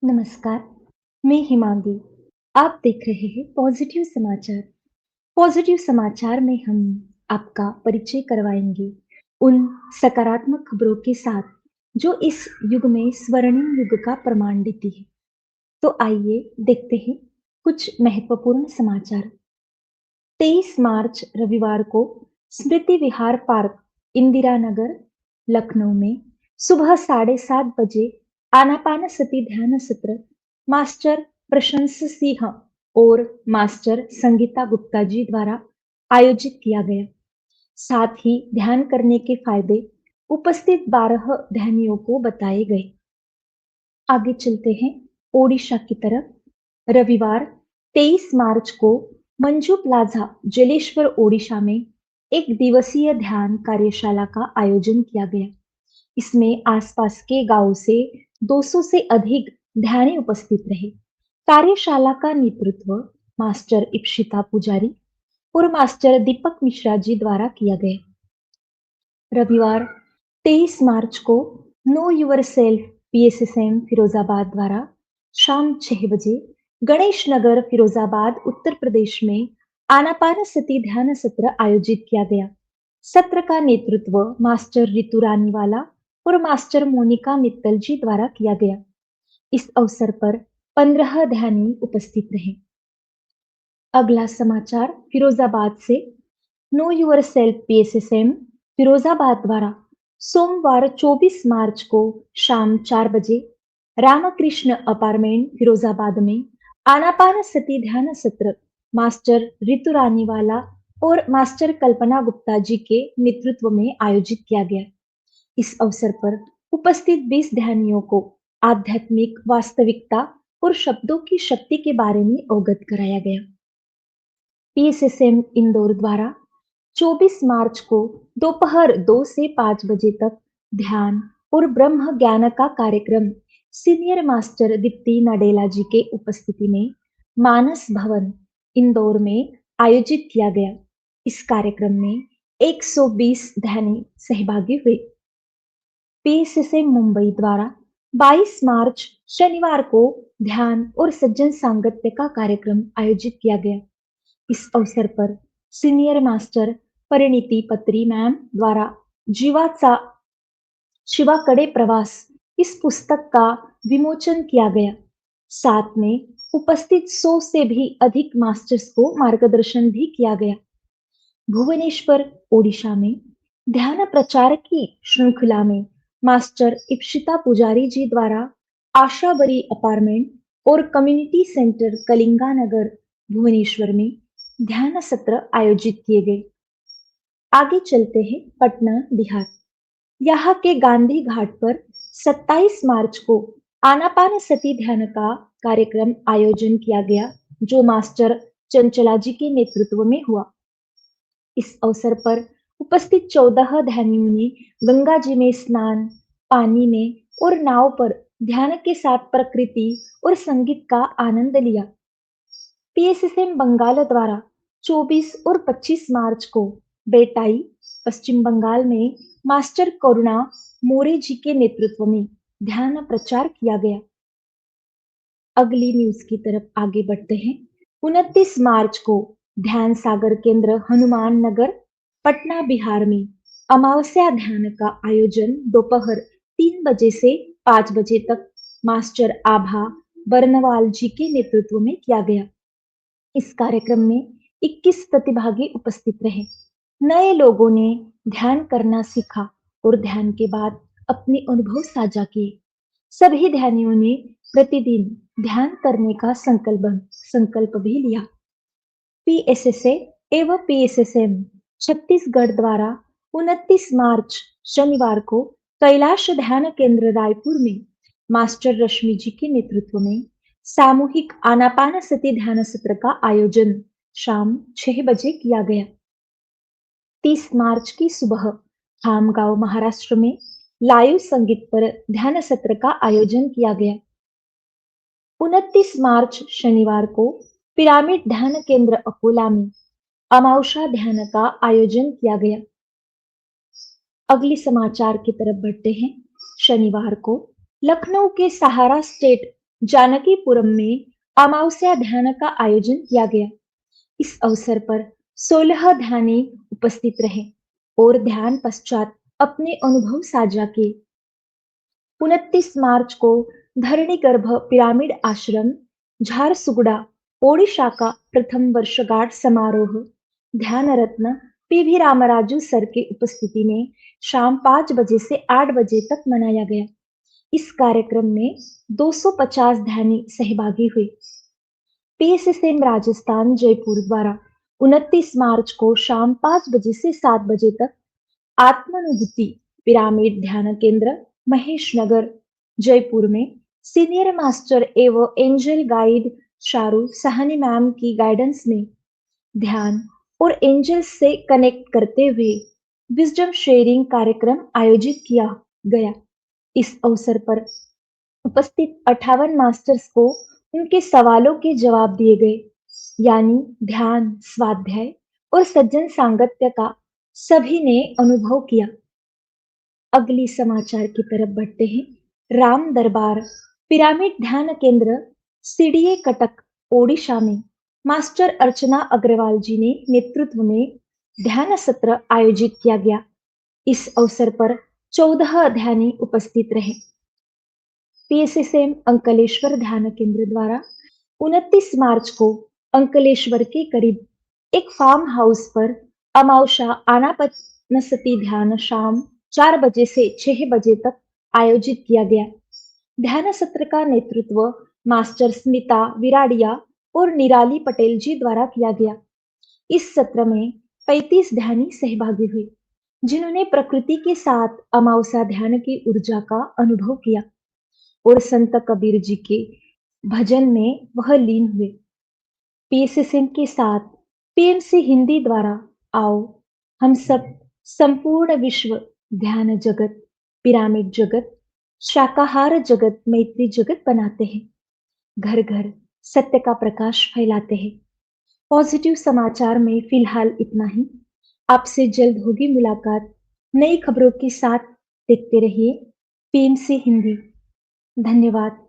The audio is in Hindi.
नमस्कार, मैं हिमांगी। आप देख रहे हैं पॉजिटिव समाचार। पॉजिटिव समाचार में हम आपका परिचय करवाएंगे उन सकारात्मक खबरों के साथ जो इस युग में स्वर्णिम युग का प्रमाण देती है। तो आइए देखते हैं कुछ महत्वपूर्ण समाचार। 23 मार्च रविवार को स्मृति विहार पार्क, इंदिरा नगर, लखनऊ में सुबह 7:30 बजे आनापानसती ध्यान सत्र मास्टर प्रशंस सिंह और मास्टर संगीता गुप्ता जी द्वारा आयोजित किया गया। साथ ही ध्यान करने के फायदे उपस्थित 12 ध्यानियों को बताए गए। आगे चलते हैं ओडिशा की तरफ। रविवार 23 मार्च को मंजू प्लाजा, जलेश्वर, ओडिशा में एक दिवसीय ध्यान कार्यशाला का आयोजन किया गया। इसमें आसपास के गांवों से 200 से अधिक ध्यानी उपस्थित रहे। कार्यशाला का नेतृत्व मास्टर इप्सिता पुजारी और मास्टर दीपक मिश्रा जी द्वारा किया गया। रविवार 23 मार्च को know your self PSSM Firozabad द्वारा शाम 6 बजे गणेश नगर, फिरोजाबाद, उत्तर प्रदेश में आनापानसती ध्यान सत्र आयोजित किया गया। सत्र का नेतृत्व मास्टर रितु रानीवाला और मास्टर मोनिका मित्तल जी द्वारा किया गया। इस अवसर पर 15 ध्यानी उपस्थित रहे। अगला समाचार फिरोजाबाद से। Know your self PSSM Firozabad द्वारा सोमवार 24 मार्च को शाम 4 बजे रामकृष्ण अपार्टमेंट, फिरोजाबाद में आनापानसती ध्यान सत्र मास्टर रितु रानीवाला और मास्टर कल्पना गुप्ता जी के नेतृत्व में आयोजित किया गया। इस अवसर पर उपस्थित 20 ध्यानियों को आध्यात्मिक वास्तविकता और शब्दों की शक्ति के बारे में अवगत कराया गया। पीएसएसएम इंदौर द्वारा 24 मार्च को दोपहर 2 से 5 बजे तक ध्यान और ब्रह्म ज्ञान का कार्यक्रम सीनियर मास्टर दीप्ति नाडेला जी के उपस्थिति में मानस भवन, इंदौर में आयोजित किया गया। इस कार्यक्रम में 120 ध्यानी सहभागी हुए। पीएसएसएम मुंबई द्वारा 22 मार्च शनिवार को ध्यान और सज्जन सांगत्य का कार्यक्रम आयोजित किया गया। इस अवसर पर सीनियर मास्टर परिणीति पत्री मैम द्वारा जीवाचा शिवाकडे प्रवास इस पुस्तक का विमोचन किया गया। साथ में उपस्थित 100 से भी अधिक मास्टर्स को मार्गदर्शन भी किया गया। भुवनेश्वर, ओडिशा में ध्यान प्रचार की श्रृंखला में मास्टर इप्सिता पुजारी जी द्वारा आशाबरी अपार्टमेंट और कम्युनिटी सेंटर, कलिंगा नगर, भुवनेश्वर में ध्यान सत्र आयोजित किए गए। आगे चलते हैं पटना, बिहार। यहाँ के गांधी घाट पर 27 मार्च को आनापानसती ध्यान का कार्यक्रम आयोजन किया गया, जो मास्टर चंचला जी के नेतृत्व में हुआ। इस अवसर पर उपस्थित 14 ध्यानियों ने गंगा जी में स्नान, पानी में और नाव पर ध्यान के साथ प्रकृति और संगीत का आनंद लिया। पीएसएसएम बंगाल द्वारा 24 और 25 मार्च को बेटाई, पश्चिम बंगाल में मास्टर करुणा मोरे जी के नेतृत्व में ध्यान प्रचार किया गया। अगली न्यूज की तरफ आगे बढ़ते हैं। 29 मार्च को ध्यान सागर केंद्र, हनुमान नगर, पटना, बिहार में अमावस्या ध्यान का आयोजन दोपहर 3 बजे से 5 बजे तक मास्टर आभा बर्नवाल जी के नेतृत्व में किया गया। इस कार्यक्रम में 21 प्रतिभागी उपस्थित रहे। नए लोगों ने ध्यान करना सीखा और ध्यान के बाद अपने अनुभव साझा किए। सभी ध्यानियों ने प्रतिदिन ध्यान करने का संकल्प भी लिया। पीएसएसए एवं पीएसएसएम छत्तीसगढ़ द्वारा 29 मार्च शनिवार को कैलाश ध्यान केंद्र, रायपुर में मास्टर रश्मि जी के नेतृत्व में सामूहिक आनापानसती ध्यान सत्र का आयोजन शाम 6 बजे किया गया। 30 मार्च की सुबह खामगांव, महाराष्ट्र में लाइव संगीत पर ध्यान सत्र का आयोजन किया गया। 29 मार्च शनिवार को पिरामिड ध्यान केंद्र, अकोला में अमावस्या ध्यान का आयोजन किया गया। अगली समाचार की तरफ बढ़ते हैं। शनिवार को लखनऊ के सहारा स्टेट जानकीपुरम में अमावस्या ध्यान का आयोजन किया गया। इस अवसर पर 16 ध्यानी उपस्थित रहे और ध्यान पश्चात अपने अनुभव साझा किए। 29 मार्च को धरणीगर्भ पिरामिड आश्रम, झारसुगुड़ा, ओडिशा का प्रथम वर्षगांठ समारोह ध्यान रत्न पीवी रामराजू सर की उपस्थिति में शाम 5 बजे से 8 बजे तक मनाया गया। इस कार्यक्रम में 250 ध्यानी सहभागी हुए। पीएसएसएम राजस्थान जयपुर द्वारा 29 मार्च को शाम 5 बजे से 7 बजे तक आत्मानुभूति पिरामिड ध्यान केंद्र, महेश नगर, जयपुर में सीनियर मास्टर एवं एंजल गाइड शारू साहनी मैम की गाइडेंस में ध्यान और एंजल्स से कनेक्ट करते हुए विजडम शेयरिंग कार्यक्रम आयोजित किया गया। इस अवसर पर उपस्थित 58 मास्टर्स को उनके सवालों के जवाब दिए गए, यानी ध्यान, स्वाध्याय और सज्जन सांगत्य का सभी ने अनुभव किया। अगली समाचार की तरफ बढ़ते हैं। राम दरबार पिरामिड ध्यान केंद्र, सीडीए कटक, ओडिशा में मास्टर अर्चना अग्रवाल जी ने नेतृत्व में ध्यान सत्र आयोजित किया गया। इस अवसर पर 14 ध्यानी उपस्थित रहे। पीएसएसएम अंकलेश्वर ध्यान केंद्र द्वारा 29 मार्च को अंकलेश्वर के करीब एक फार्म हाउस पर अमावस्या आनापानसती ध्यान शाम 4 बजे से 6 बजे तक आयोजित किया गया। ध्यान सत्र का नेतृत्व मास्टर स्मिता विराडिया और निराली पटेल जी द्वारा किया गया। इस सत्र में 35 ध्यानी सहभागी हुए, जिन्होंने प्रकृति के साथ अमावस्या ध्यान की ऊर्जा का अनुभव किया और संत कबीर जी के भजन में वह लीन हुए। पीएसएसएम के साथ पीएमसी हिंदी द्वारा आओ हम सब संपूर्ण विश्व ध्यान जगत, पिरामिड जगत, शाकाहार जगत, मैत्री जगत बनाते हैं। घर घर सत्य का प्रकाश फैलाते हैं। पॉजिटिव समाचार में फिलहाल इतना ही। आपसे जल्द होगी मुलाकात नई खबरों के साथ। देखते रहिए पीएमसी हिंदी। धन्यवाद।